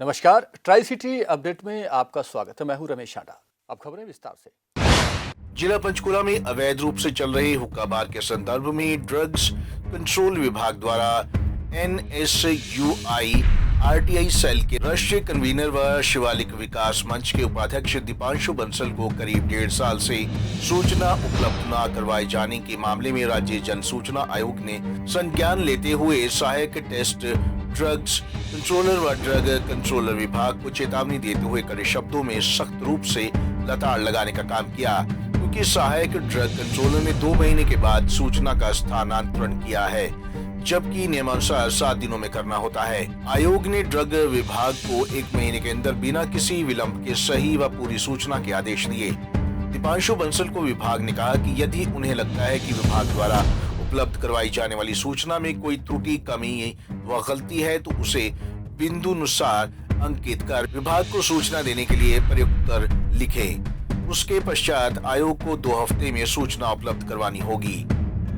नमस्कार, tri city update में आपका स्वागत है। मैं हूं रमेश शांडा। अब खबरें विस्तार से। जिला पंचकुला में अवैध रूप से चल रहे हुक्का बार के संदर्भ में ड्रग्स कंट्रोल विभाग द्वारा NSUI RTI सेल के राष्ट्रीय कन्वीनर व शिवालिक विकास मंच के उपाध्यक्ष दीपांशु बंसल को करीब 1.5 साल से सूचना उपलब्ध न करवाए जाने के मामले में राज्य जन सूचना आयोग ने संज्ञान लेते हुए सहायक टेस्ट ड्रग्स कंट्रोलर व ड्रग कंट्रोलर विभाग को चेतावनी देते हुए कड़े शब्दों में सख्त रूप से लताड़ लगाने का काम किया, क्योंकि सहायक ड्रग कंट्रोलर ने 2 महीने के बाद सूचना का स्थानांतरण किया है, जबकि नियमानुसार 7 दिनों में करना होता है। आयोग ने ड्रग विभाग को 1 महीने के अंदर बिना किसी विलंब के सही व पूरी सूचना के आदेश दिए। दीपांशु बंसल को विभाग ने कहा कि यदि उन्हें लगता है कि विभाग द्वारा उपलब्ध करवाई जाने वाली सूचना में कोई त्रुटि, कमी व गलती है तो उसे बिंदुनुसार अंकित कर विभाग को सूचना देने के लिए प्रयुक्तर लिखे। उसके पश्चात आयोग को 2 हफ्ते में सूचना उपलब्ध करवानी होगी।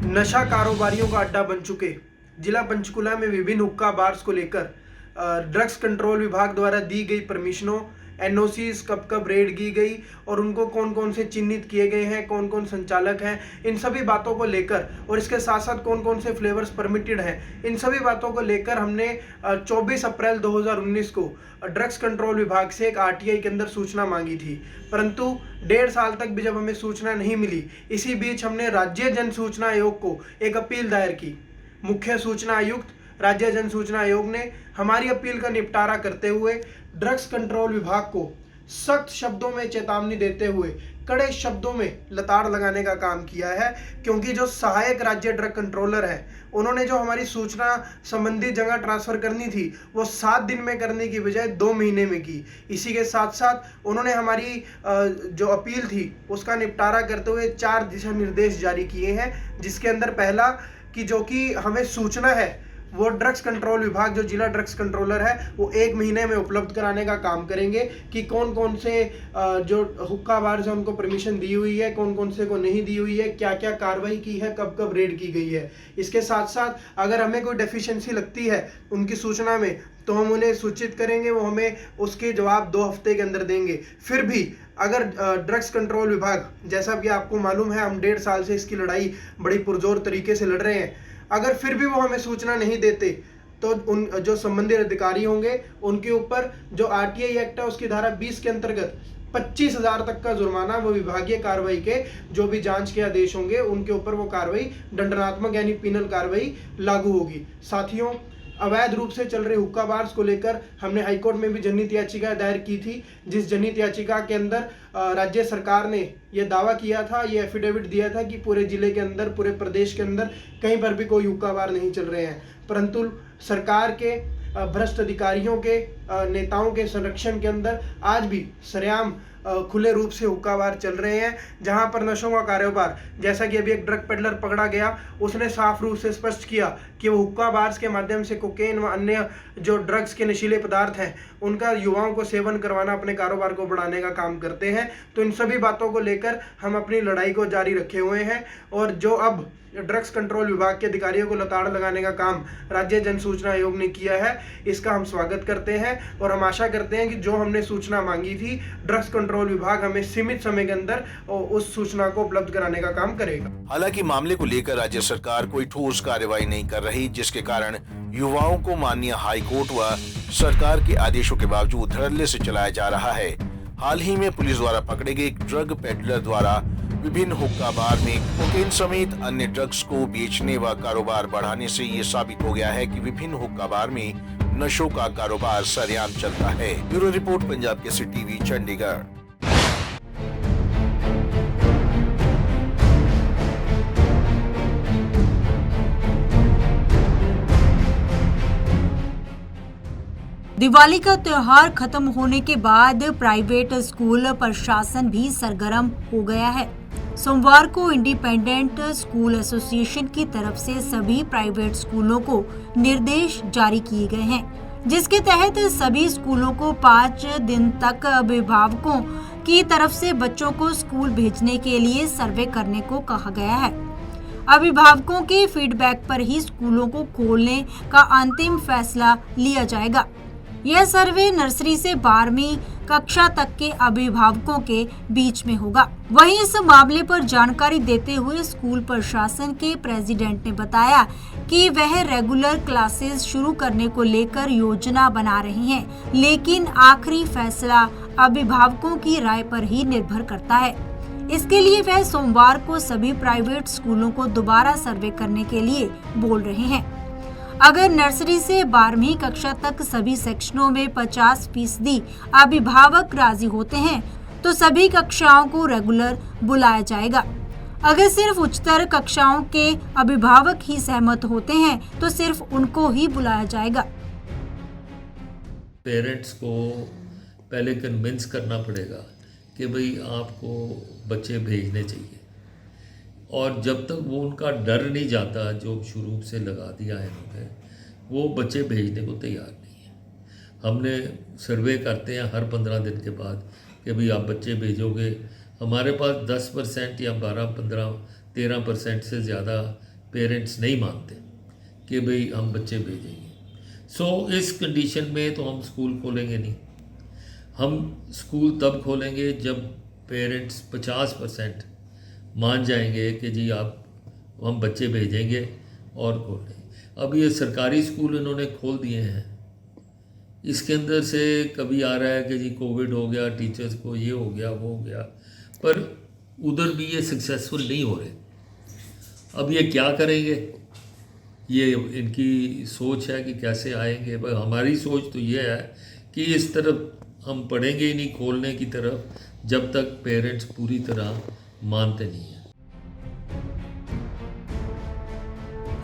नशा कारोबारियों का अड्डा बन चुके जिला पंचकुला में विभिन्न हुक्का बार्स को लेकर ड्रग्स कंट्रोल विभाग द्वारा दी गई परमिशनों, NOCs कब कब रेड की गई और उनको कौन कौन से चिन्हित किए गए हैं, कौन कौन संचालक हैं, इन सभी बातों को लेकर और इसके साथ साथ कौन कौन से फ्लेवर्स परमिटेड हैं, इन सभी बातों को लेकर हमने 24 अप्रैल 2019 को ड्रग्स कंट्रोल विभाग से एक RTI के अंदर सूचना मांगी थी, परंतु 1.5 साल तक भी जब हमें सूचना नहीं मिली, इसी बीच हमने राज्य जन सूचना आयोग को एक अपील दायर की। मुख्य सूचना आयुक्त राज्य जन सूचना आयोग ने हमारी अपील का निपटारा करते हुए ड्रग्स कंट्रोल विभाग को सख्त शब्दों में चेतावनी देते हुए कड़े शब्दों में लताड़ लगाने का काम किया है, क्योंकि जो सहायक राज्य ड्रग कंट्रोलर है उन्होंने जो हमारी सूचना संबंधी जगह ट्रांसफर करनी थी वो 7 दिन में करने की बजाय 2 महीने में की। इसी के साथ साथ उन्होंने हमारी जो अपील थी उसका निपटारा करते हुए 4 दिशा निर्देश जारी किए हैं, जिसके अंदर पहला कि जो कि हमें सूचना है वो ड्रग्स कंट्रोल विभाग जो जिला ड्रग्स कंट्रोलर है वो 1 महीने में उपलब्ध कराने का काम करेंगे कि कौन कौन से जो हुक्का बार से उनको परमिशन दी हुई है, कौन कौन से को नहीं दी हुई है, क्या क्या कार्रवाई की है, कब कब रेड की गई है। इसके साथ साथ अगर हमें कोई डेफिशिएंसी लगती है उनकी सूचना में तो हम उन्हें सूचित करेंगे, वो हमें उसके जवाब 2 हफ्ते के अंदर देंगे। फिर भी अगर ड्रग्स कंट्रोल विभाग, जैसा कि आपको मालूम है हम 1.5 साल से इसकी लड़ाई बड़ी पुरजोर तरीके से लड़ रहे हैं, अगर फिर भी वो हमें सूचना नहीं देते तो उन जो संबंधित अधिकारी होंगे उनके ऊपर जो RTI एक्ट है उसकी धारा 20 के अंतर्गत 25,000 तक का जुर्माना व विभागीय कार्रवाई के जो भी जांच के आदेश होंगे उनके ऊपर वो कार्रवाई दंडात्मक यानी पिनल कार्रवाई लागू होगी। साथियों, अवैध रूप से चल रहे हुक्का बार्स को लेकर हमने हाईकोर्ट में भी जनहित याचिका दायर की थी, जिस जनहित याचिका के अंदर राज्य सरकार ने यह दावा किया था, ये एफिडेविट दिया था कि पूरे जिले के अंदर, पूरे प्रदेश के अंदर कहीं पर भी कोई हुक्का बार नहीं चल रहे हैं, परंतु सरकार के भ्रष्ट अधिकारियों के नेताओं के संरक्षण के अंदर आज भी सरेआम खुले रूप से हुक्का बार चल रहे हैं, जहां पर नशों का कारोबार, जैसा कि अभी एक ड्रग पेडलर पकड़ा गया, उसने साफ रूप से स्पष्ट किया कि वो हुक्का बार्स के माध्यम से कोकेन व अन्य जो ड्रग्स के नशीले पदार्थ हैं उनका युवाओं को सेवन करवाना, अपने कारोबार को बढ़ाने का काम करते हैं। तो इन सभी बातों को लेकर हम अपनी लड़ाई को जारी रखे हुए हैं और जो अब ड्रग्स कंट्रोल विभाग के अधिकारियों को लताड़ लगाने का काम राज्य जन सूचना आयोग ने किया है, इसका हम स्वागत करते हैं और हम आशा करते हैं कि जो हमने सूचना मांगी थी ड्रग्स कंट्रोल विभाग हमें सीमित समय के अंदर उस सूचना को उपलब्ध कराने का काम करेगा। हालांकि मामले को लेकर राज्य सरकार कोई ठोस कार्रवाई नहीं कर रही, जिसके कारण युवाओं को माननीय हाईकोर्ट व सरकार के आदेशों के बावजूद धड़ल्ले से चलाया जा रहा है। हाल ही में पुलिस द्वारा पकड़े गए ड्रग पेडलर द्वारा विभिन्न हुक्का बार में कोकेन समेत अन्य ड्रग्स को बेचने व कारोबार बढ़ाने से ये साबित हो गया है कि विभिन्न हुक्का बार में नशों का कारोबार सरेआम चलता है। Bureau report, Punjab Kesari TV, Chandigarh. Diwali का त्योहार खत्म होने के बाद प्राइवेट स्कूल प्रशासन भी सरगर्म हो गया है। सोमवार को इंडिपेंडेंट स्कूल एसोसिएशन की तरफ से सभी प्राइवेट स्कूलों को निर्देश जारी किए गए हैं, जिसके तहत सभी स्कूलों को 5 दिन तक अभिभावकों की तरफ से बच्चों को स्कूल भेजने के लिए सर्वे करने को कहा गया है। अभिभावकों के फीडबैक पर ही स्कूलों को खोलने का अंतिम फैसला लिया जाएगा। यह सर्वे नर्सरी से 12वीं कक्षा तक के अभिभावकों के बीच में होगा। वहीं इस मामले पर जानकारी देते हुए स्कूल प्रशासन के प्रेसिडेंट ने बताया कि वह रेगुलर क्लासेस शुरू करने को लेकर योजना बना रही हैं, लेकिन आखिरी फैसला अभिभावकों की राय पर ही निर्भर करता है। इसके लिए वह सोमवार को सभी प्राइवेट स्कूलों को दोबारा सर्वे करने के लिए बोल रहे हैं। अगर नर्सरी से 12वीं कक्षा तक सभी सेक्शनों में 50% अभिभावक राजी होते हैं तो सभी कक्षाओं को रेगुलर बुलाया जाएगा। अगर सिर्फ उच्चतर कक्षाओं के अभिभावक ही सहमत होते हैं तो सिर्फ उनको ही बुलाया जाएगा। पेरेंट्स को पहले कन्विंस करना पड़ेगा कि भाई आपको बच्चे भेजने चाहिए, और जब तक वो उनका डर नहीं जाता जो शुरू से लगा दिया है उन्होंने, वो बच्चे भेजने को तैयार नहीं है। हमने सर्वे करते हैं हर 15 दिन के बाद कि भाई आप बच्चे भेजोगे। हमारे पास 10% या 12, 15, 13% से ज़्यादा पेरेंट्स नहीं मानते कि भाई हम बच्चे भेजेंगे। इस कंडीशन में तो हम स्कूल खोलेंगे नहीं। हम स्कूल तब खोलेंगे जब पेरेंट्स 50% मान जाएंगे कि जी हम बच्चे भेजेंगे और खोलेंगे। अब ये सरकारी स्कूल इन्होंने खोल दिए हैं, इसके अंदर से कभी आ रहा है कि जी कोविड हो गया, टीचर्स को ये हो गया, वो हो गया, पर उधर भी ये सक्सेसफुल नहीं हो रहे। अब ये क्या करेंगे, ये इनकी सोच है कि कैसे आएंगे। पर हमारी सोच तो ये है कि इस तरफ हम पढ़ेंगे ही नहीं, खोलने की तरफ, जब तक पेरेंट्स पूरी तरह मानते नहीं हैं।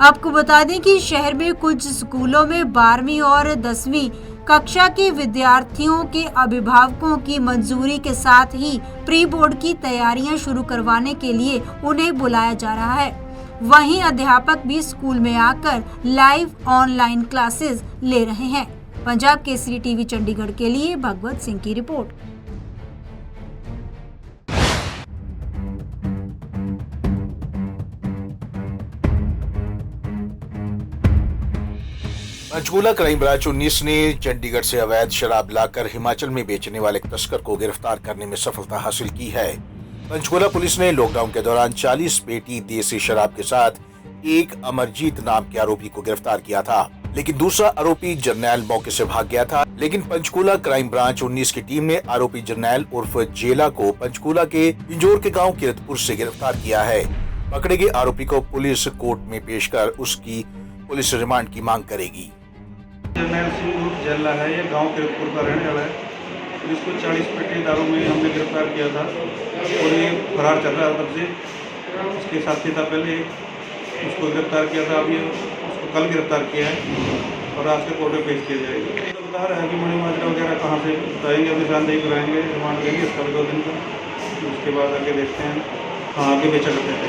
आपको बता दें कि शहर में कुछ स्कूलों में 12वीं और 10वीं कक्षा के विद्यार्थियों के अभिभावकों की मंजूरी के साथ ही प्री बोर्ड की तैयारियां शुरू करवाने के लिए उन्हें बुलाया जा रहा है। वहीं अध्यापक भी स्कूल में आकर लाइव ऑनलाइन क्लासेस ले रहे हैं। पंजाब केसरी टीवी चंडीगढ़ के लिए भगवत सिंह की रिपोर्ट। पंचकूला क्राइम ब्रांच 19 ने चंडीगढ़ से अवैध शराब लाकर हिमाचल में बेचने वाले एक तस्कर को गिरफ्तार करने में सफलता हासिल की है। पंचकूला पुलिस ने लॉकडाउन के दौरान 40 पेटी देसी शराब के साथ एक अमरजीत नाम के आरोपी को गिरफ्तार किया था, लेकिन दूसरा आरोपी जर्नैल मौके से भाग गया था। लेकिन पंचकूला क्राइम ब्रांच 19 की टीम ने आरोपी जर्नैल उर्फ जेला को पंचकूला के इंजोर के गाँव किरतपुर से गिरफ्तार किया है। पकड़े गए आरोपी को पुलिस कोर्ट में पेश कर उसकी पुलिस रिमांड की मांग करेगी। जर्नैल सिंह उर्फ जेला है, ये गांव किरतपुर का रहने वाला है। जिसको 40 पेटी दारू में हमने गिरफ्तार किया था और ये फरार चल रहा है तब से। उसके साथी था पहले, उसको गिरफ्तार किया था, अब ये उसको कल गिरफ्तार किया है और आज के कोर्ट में पेश किया जाएगा। तो बता रहा है कि मणि माजरा वगैरह कहाँ से बताएंगे, अभी निशानदेही कराएंगे, रिमांड देंगे इसका 2 दिन का। उसके बाद आगे देखते हैं कहाँ आगे बेचा करते थे।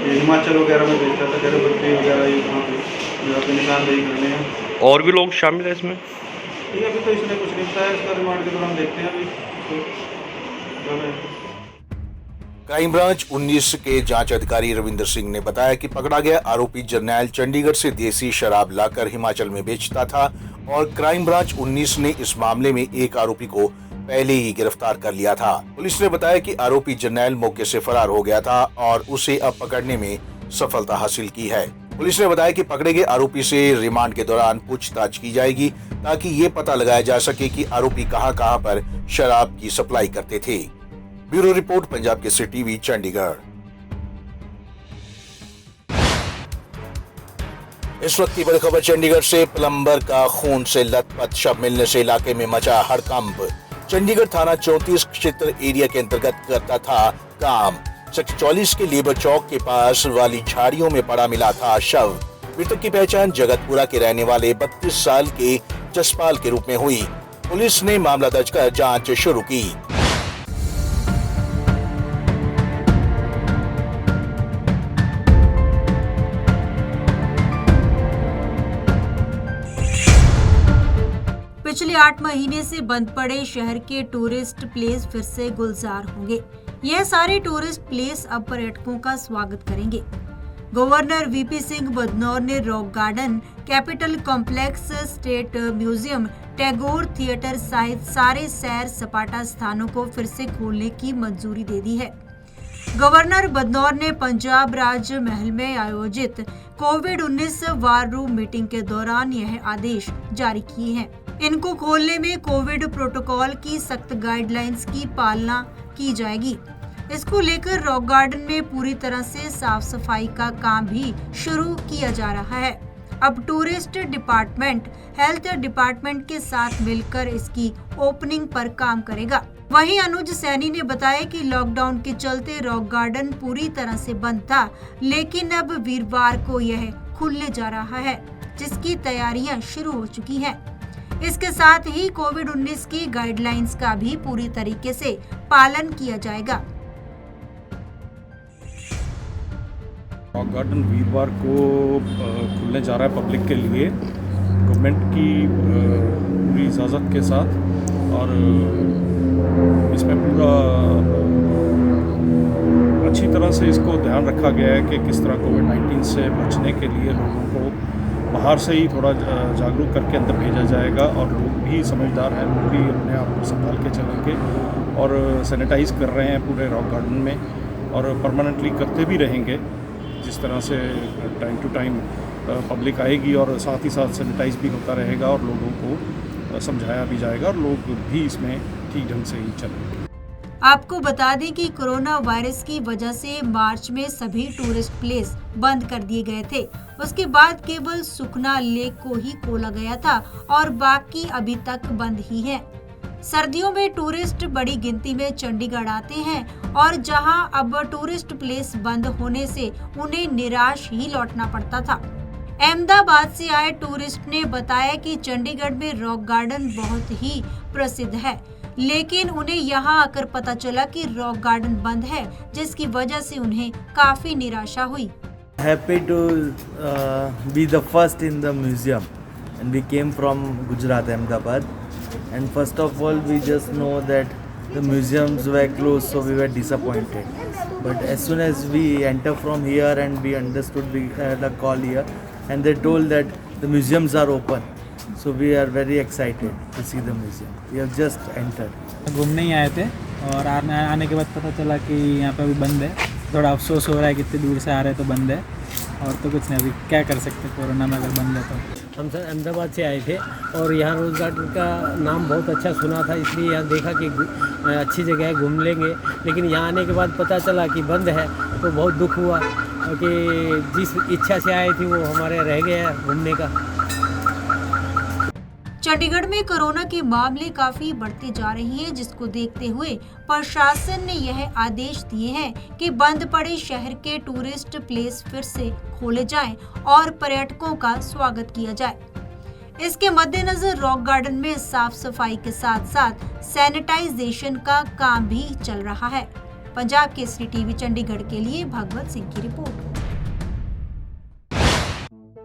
ये हिमाचल वगैरह में बेचता था, घर बत्ती वगैरह, ये कहाँ पे निशानदेही करने हैं। और भी लोग शामिल है इसमें? ठीक है, अभी तो इसने कुछ नहीं बताया, इसका रिमांड के दौरान देखते हैं अभी तो। क्राइम ब्रांच 19 के जांच अधिकारी रविंदर सिंह ने बताया कि पकड़ा गया आरोपी जर्नैल चंडीगढ़ से देसी शराब लाकर हिमाचल में बेचता था और क्राइम ब्रांच 19 ने इस मामले में एक आरोपी को पहले ही गिरफ्तार कर लिया था। पुलिस ने बताया कि आरोपी जर्नैल मौके से फरार हो गया था और उसे अब पकड़ने में सफलता हासिल की है। पुलिस ने बताया कि पकड़े गए आरोपी से रिमांड के दौरान पूछताछ की जाएगी ताकि ये पता लगाया जा सके कि आरोपी कहां पर शराब की सप्लाई करते थे। Bureau report, Punjab Kesari TV Chandigarh. इस वक्त की बड़ी खबर चंडीगढ़ से। प्लम्बर का खून से लथपथ शव मिलने से इलाके में मचा हड़कंप। चंडीगढ़ थाना 34 क्षेत्र एरिया के अंतर्गत करता था काम। सेक्टर 44 के लेबर चौक के पास वाली झाड़ियों में पड़ा मिला था शव। मृतक की पहचान जगतपुरा के रहने वाले 32 साल के जसपाल के रूप में हुई। पुलिस ने मामला दर्ज कर जांच शुरू की। पिछले 8 महीने से बंद पड़े शहर के टूरिस्ट प्लेस फिर से गुलजार होंगे। यह सारे टूरिस्ट प्लेस अब पर्यटकों का स्वागत करेंगे। गवर्नर वीपी सिंह बदनौर ने rock garden, capital complex, state museum, Tagore theatre सहित सारे सैर सपाटा स्थानों को फिर से खोलने की मंजूरी दे दी है। गवर्नर बदनौर ने पंजाब राज महल में आयोजित कोविड-19 वार रूम मीटिंग के दौरान यह आदेश जारी किए हैं। इनको खोलने में कोविड प्रोटोकॉल की सख्त गाइडलाइंस की पालना की जाएगी। इसको लेकर रॉक गार्डन में पूरी तरह से साफ सफाई का काम भी शुरू किया जा रहा है। अब टूरिस्ट डिपार्टमेंट हेल्थ डिपार्टमेंट के साथ मिलकर इसकी ओपनिंग पर काम करेगा। वहीं अनुज सैनी ने बताया कि लॉकडाउन के चलते रॉक गार्डन पूरी तरह से बंद था, लेकिन अब वीरवार को यह खुलने जा रहा है, जिसकी तैयारियां शुरू हो चुकी हैं। इसके साथ ही कोविड-19 की गाइडलाइंस का भी पूरी तरीके से पालन किया जाएगा। रॉक गार्डन वीरवार को खुलने जा रहा है पब्लिक के लिए, गवर्नमेंट की पूरी इजाज़त के साथ। और इसमें पूरा अच्छी तरह से इसको ध्यान रखा गया है कि किस तरह कोविड-19 से बचने के लिए लोगों को बाहर से ही थोड़ा जागरूक करके अंदर भेजा जाएगा। और लोग भी समझदार हैं, लोग भी अपने आप को संभाल के चलेंगे और सैनिटाइज कर रहे हैं पूरे रॉक गार्डन में, और परमानेंटली करते भी रहेंगे। जिस तरह से टाइम टू टाइम पब्लिक आएगी और साथ ही साथ सैनिटाइज भी होता रहेगा और लोगों को समझाया भी जाएगा और लोग भी इसमें ठीक ढंग से ही चलेंगे। आपको बता दें कि कोरोना वायरस की वजह से मार्च में सभी टूरिस्ट प्लेस बंद कर दिए गए थे। उसके बाद केवल सुखना लेक को ही खोला गया था और बाकी अभी तक बंद ही है। सर्दियों में टूरिस्ट बड़ी गिनती में चंडीगढ़ आते हैं और जहां अब टूरिस्ट प्लेस बंद होने से उन्हें निराश ही लौटना पड़ता था। अहमदाबाद से आए टूरिस्ट ने बताया कि चंडीगढ़ में रॉक गार्डन बहुत ही प्रसिद्ध है, लेकिन उन्हें यहां आकर पता चला कि रॉक गार्डन बंद है, जिसकी वजह से उन्हें काफी निराशा हुई। Happy to be the first in the museum, and we came from Gujarat, Ahmedabad, and first of all we just know that the museums were closed, so we were disappointed. But as soon as we enter from here and we understood, we had a call here and they told that the museums are open, so we are very excited to see the museum. We have just entered. घूमने ही आए थे और आने के बाद पता चला कि यहाँ पे अभी बंद है। थोड़ा अफसोस हो रहा है कि इतनी दूर से आ रहे तो बंद है, और तो कुछ नहीं, अभी क्या कर सकते कोरोना में अगर बंद है तो। हम सर अहमदाबाद से आए थे और यहाँ रोज़ गार्डन का नाम बहुत अच्छा सुना था, इसलिए यहाँ देखा कि अच्छी जगह है, घूम लेंगे। लेकिन यहाँ आने के बाद पता चला कि बंद है, तो बहुत दुख हुआ कि जिस इच्छा से आए थे वो हमारे रह गया घूमने का। चंडीगढ़ में कोरोना के मामले काफी बढ़ते जा रहे हैं, जिसको देखते हुए प्रशासन ने यह आदेश दिए हैं कि बंद पड़े शहर के टूरिस्ट प्लेस फिर से खोले जाएं और पर्यटकों का स्वागत किया जाए। इसके मद्देनजर रॉक गार्डन में साफ सफाई के साथ साथ सैनिटाइजेशन का काम भी चल रहा है। पंजाब केसरी टीवी चंडीगढ़ के लिए भगवत सिंह की रिपोर्ट।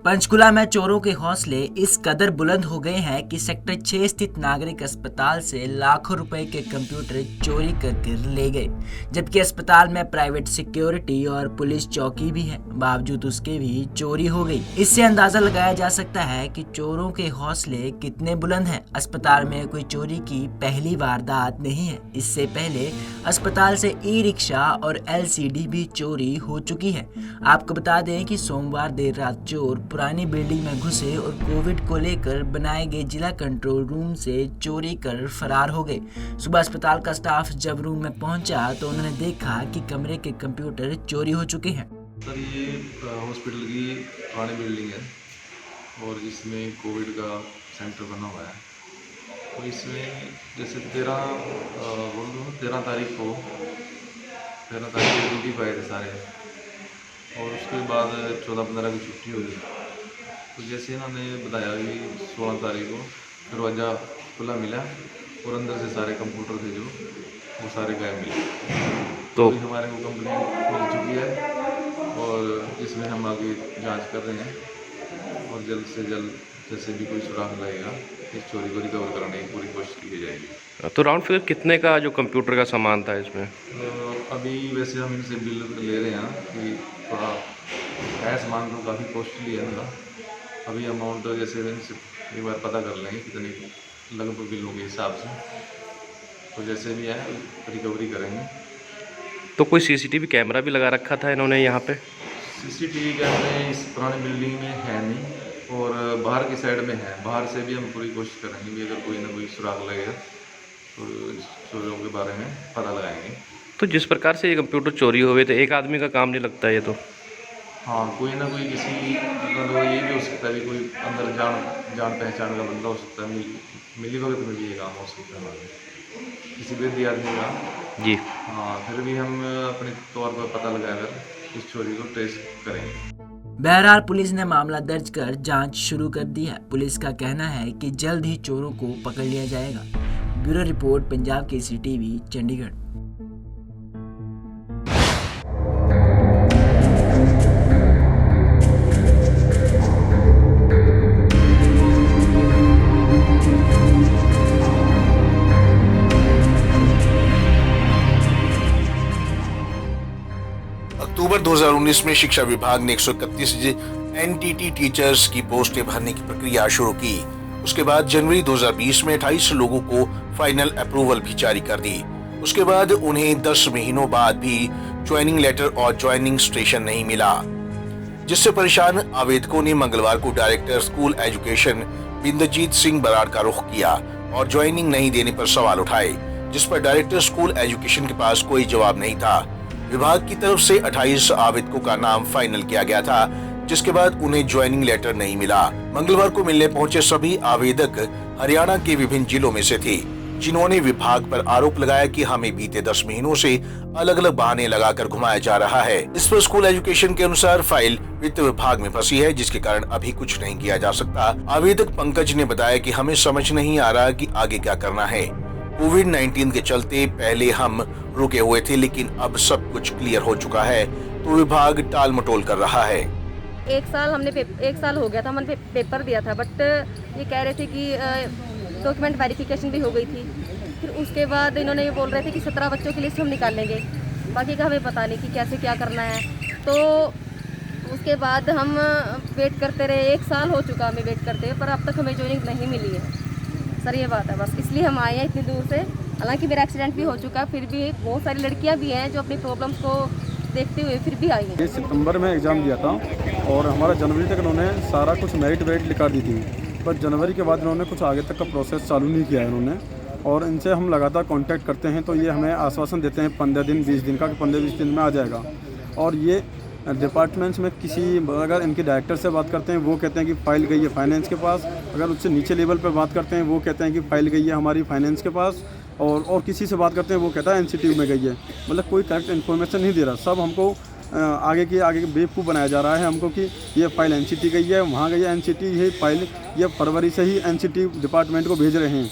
पंचकुला में चोरों के हौसले इस कदर बुलंद हो गए हैं कि सेक्टर 6 स्थित नागरिक अस्पताल से लाखों रुपए के कंप्यूटर चोरी करके ले गए, जबकि अस्पताल में प्राइवेट सिक्योरिटी और पुलिस चौकी भी है, बावजूद उसके भी चोरी हो गई। इससे अंदाजा लगाया जा सकता है कि चोरों के हौसले कितने बुलंद हैं। अस्पताल में कोई चोरी की पहली वारदात नहीं है। इससे पहले अस्पताल से ई रिक्शा और LCD भी चोरी हो चुकी है। आपको बता दें कि सोमवार देर रात चोर पुरानी बिल्डिंग में घुसे और कोविड को लेकर बनाए गए जिला कंट्रोल रूम से चोरी कर फरार हो गए। सुबह अस्पताल का स्टाफ जब रूम में पहुंचा तो उन्होंने देखा कि कमरे के कंप्यूटर चोरी हो चुके हैं। सर ये हॉस्पिटल की पुरानी बिल्डिंग है और इसमें कोविड का सेंटर बना हुआ है। तो इसमें जैसे 13 तारीख को ड्यूटी पे आए थे सारे, और उसके बाद 14-15 की छुट्टी हो गई। तो जैसे इन्होंने बताया कि 16 तारीख को दरवाज़ा खुला मिला और अंदर से सारे कंप्यूटर थे जो वो सारे गायब मिले। तो हमारे को कंप्लेंट मिल चुकी है और इसमें हम आगे जांच कर रहे हैं और जल्द से जल्द जैसे भी कोई सुराग लगेगा इस चोरी को रिकवर कराने की पूरी कोशिश की जाएगी। तो राउंड फिगर कितने का जो कंप्यूटर का सामान था इसमें? अभी वैसे हम इनसे बिल ले रहे हैं कि थोड़ा है सामान तो काफ़ी कॉस्टली है उनका। अभी अमाउंट जैसे एक बार पता कर लेंगे कितने लगभग बिलों के हिसाब से, तो जैसे भी है रिकवरी करेंगे। तो कोई सीसीटीवी कैमरा भी लगा रखा था इन्होंने यहाँ पे? सीसीटीवी कैमरे इस पुरानी बिल्डिंग में है नहीं, और बाहर की साइड में है। बाहर से भी हम पूरी कोशिश करेंगे भी अगर कोई ना कोई सुराग लगेगा तो चोरों के बारे में पता लगाएंगे। तो जिस प्रकार से ये कंप्यूटर चोरी हुए तो एक आदमी का काम नहीं लगता ये तो? हाँ, कोई ना कोई किसी मतलब ये भी हो सकता है भी कोई अंदर जान पहचान का बंदा हो सकता है, मिली वक्त में भी ये काम हो सकता है हमारे किसी वृद्धि आदमी का जी। हाँ, फिर भी हम अपने तौर पर पता लगाकर इस चोरी को ट्रेस करेंगे। बहरहाल पुलिस ने मामला दर्ज कर जांच शुरू कर दी है। पुलिस का कहना है कि जल्द ही चोरों को पकड़ लिया जाएगा। Bureau report, Punjab Kesari TV, Chandigarh. अक्टूबर 2019 में शिक्षा विभाग ने 131 एनटीटी टीचर्स की पोस्टें भरने की प्रक्रिया शुरू की। उसके बाद जनवरी 2020 में 28 लोगों को फाइनल अप्रूवल भी जारी कर दी। उसके बाद उन्हें 10 महीनों बाद भी ज्वाइनिंग लेटर और ज्वाइनिंग स्टेशन नहीं मिला, जिससे परेशान आवेदकों ने मंगलवार को director school education Binderjit Singh Brar का रुख किया और ज्वाइनिंग नहीं देने पर सवाल उठाए, जिस पर डायरेक्टर स्कूल एजुकेशन के पास कोई जवाब नहीं था। विभाग की तरफ से 28 आवेदकों का नाम फाइनल किया गया था, जिसके बाद उन्हें ज्वाइनिंग लेटर नहीं मिला। मंगलवार को मिलने पहुंचे सभी आवेदक हरियाणा के विभिन्न जिलों में से थे, जिन्होंने विभाग पर आरोप लगाया कि हमें बीते 10 महीनों से अलग अलग बहाने लगाकर घुमाया जा रहा है। इस पर स्कूल एजुकेशन के अनुसार फाइल वित्त विभाग में फंसी है, जिसके कारण अभी कुछ नहीं किया जा सकता। आवेदक पंकज ने बताया कि हमें समझ नहीं आ रहा कि आगे क्या करना है। कोविड-19 के चलते पहले हम रुके हुए थे, लेकिन अब सब कुछ क्लियर हो चुका है, तो विभाग टाल मटोल कर रहा है। एक साल हो गया था, हमने पेपर दिया था, बट ये कह रहे थे कि डॉक्यूमेंट वेरिफिकेशन भी हो गई थी। फिर उसके बाद इन्होंने ये बोल रहे थे कि 17 बच्चों की लिस्ट हम निकालेंगे, बाकी का हमें पता नहीं कि कैसे क्या करना है। तो उसके बाद हम वेट करते रहे, 1 साल हो चुका हमें वेट करते हुए, पर अब तक हमें ज्वाइनिंग नहीं मिली है सर। ये बात है, बस इसलिए हम आए हैं इतनी दूर से। हालांकि मेरा एक्सीडेंट भी हो चुका, फिर भी बहुत सारी लड़कियां भी हैं जो अपनी प्रॉब्लम्स को देखते हुए फिर भी आई हैं। ये सितंबर में एग्ज़ाम दिया था और हमारा जनवरी तक इन्होंने सारा कुछ मेरिट वेरिट लिखा दी थी, पर जनवरी के बाद इन्होंने कुछ आगे तक का प्रोसेस चालू नहीं किया है इन्होंने। और इनसे हम लगातार कांटेक्ट करते हैं तो ये हमें आश्वासन देते हैं 15 दिन 20 दिन का, कि 15-20 दिन में आ जाएगा। और ये डिपार्टमेंट्स में किसी, अगर इनके डायरेक्टर से बात करते हैं वो कहते हैं कि फ़ाइल गई है फाइनेंस के पास, अगर उससे नीचे लेवल पर बात करते हैं वो कहते हैं कि फ़ाइल गई है हमारी फाइनेंस के पास, और किसी से बात करते हैं वो कहता है एनसीटी में गई है। मतलब कोई करेक्ट इन्फॉर्मेशन नहीं दे रहा, सब हमको आगे के बेवकूफ़ बनाया जा रहा है हमको कि ये फ़ाइल एनसीटी गई है, वहाँ गई है एनसीटी, ये फ़ाइल ये फरवरी से ही एनसीटी डिपार्टमेंट को भेज रहे हैं।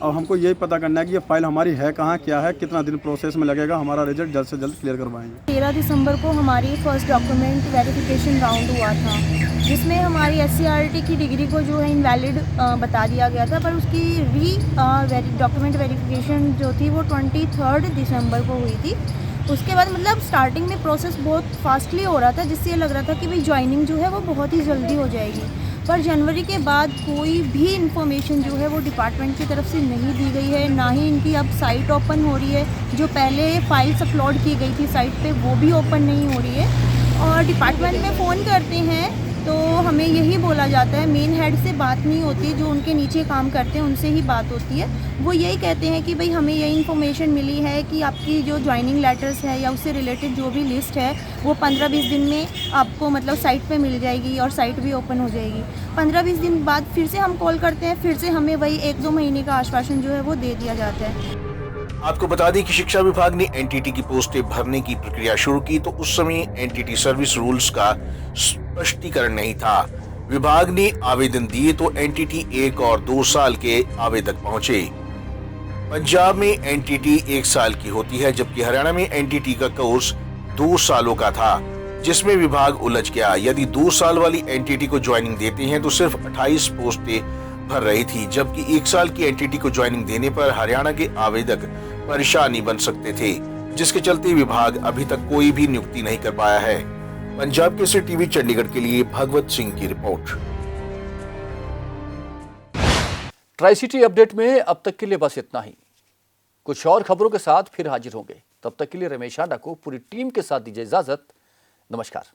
और हमको यही पता करना है कि ये फाइल हमारी है कहाँ, क्या है, कितना दिन प्रोसेस में लगेगा, हमारा रिजल्ट जल्द से जल्द क्लियर करवाएंगे। 13 दिसंबर को हमारी फर्स्ट डॉक्यूमेंट वेरिफिकेशन राउंड हुआ था, जिसमें हमारी SCRT की डिग्री को जो है इनवैलिड बता दिया गया था, पर उसकी डॉक्यूमेंट वेरिफिकेशन जो थी वो 23 दिसंबर को हुई थी। उसके बाद मतलब स्टार्टिंग में प्रोसेस बहुत फास्टली हो रहा था, जिससे ये लग रहा था कि भाई ज्वाइनिंग जो है वो बहुत ही जल्दी हो जाएगी। पर जनवरी के बाद कोई भी इन्फॉर्मेशन जो है वो डिपार्टमेंट की तरफ से नहीं दी गई है, ना ही इनकी अब साइट ओपन हो रही है। जो पहले फाइल्स अपलोड की गई थी साइट पे वो भी ओपन नहीं हो रही है। और डिपार्टमेंट में फ़ोन करते हैं तो हमें यही बोला जाता है, मेन हेड से बात नहीं होती, जो उनके नीचे काम करते हैं उनसे ही बात होती है। वो यही कहते हैं कि भाई हमें यही इन्फॉर्मेशन मिली है कि आपकी जो ज्वाइनिंग लेटर्स है या उससे रिलेटेड जो भी लिस्ट है वो 15-20 दिन में आपको मतलब साइट पे मिल जाएगी और साइट भी ओपन हो जाएगी। 15-20 दिन बाद फिर से हम कॉल करते हैं, फिर से हमें वही 1-2 महीने का आश्वासन जो है वो दे दिया जाता है। आपको बता दें कि शिक्षा विभाग ने एनटीटी की पोस्टें भरने की प्रक्रिया शुरू की तो उस समय एनटीटी सर्विस रूल्स का स्पष्टीकरण नहीं था। विभाग ने आवेदन दिए तो एनटीटी 1 और 2 साल के आवेदक पहुंचे। पंजाब में एनटीटी 1 साल की होती है, जबकि हरियाणा में एनटीटी का कोर्स 2 सालों का था, जिसमें विभाग उलझ गया। यदि 2 साल वाली एनटीटी को ज्वाइनिंग देते हैं तो सिर्फ 28 पोस्टें भर रही थी, जबकि 1 साल की एनटीटी को ज्वाइनिंग देने पर हरियाणा के आवेदक परेशानी बन सकते थे, जिसके चलते विभाग अभी तक कोई भी नियुक्ति नहीं कर पाया है। पंजाब केसरी टीवी चंडीगढ़ के लिए भगवत सिंह की रिपोर्ट। ट्राई सिटी अपडेट में अब तक के लिए बस इतना ही। कुछ और खबरों के साथ फिर हाजिर होंगे। तब तक के लिए रमेश आंडा को पूरी टीम के साथ दीजिए इजाजत। नमस्कार।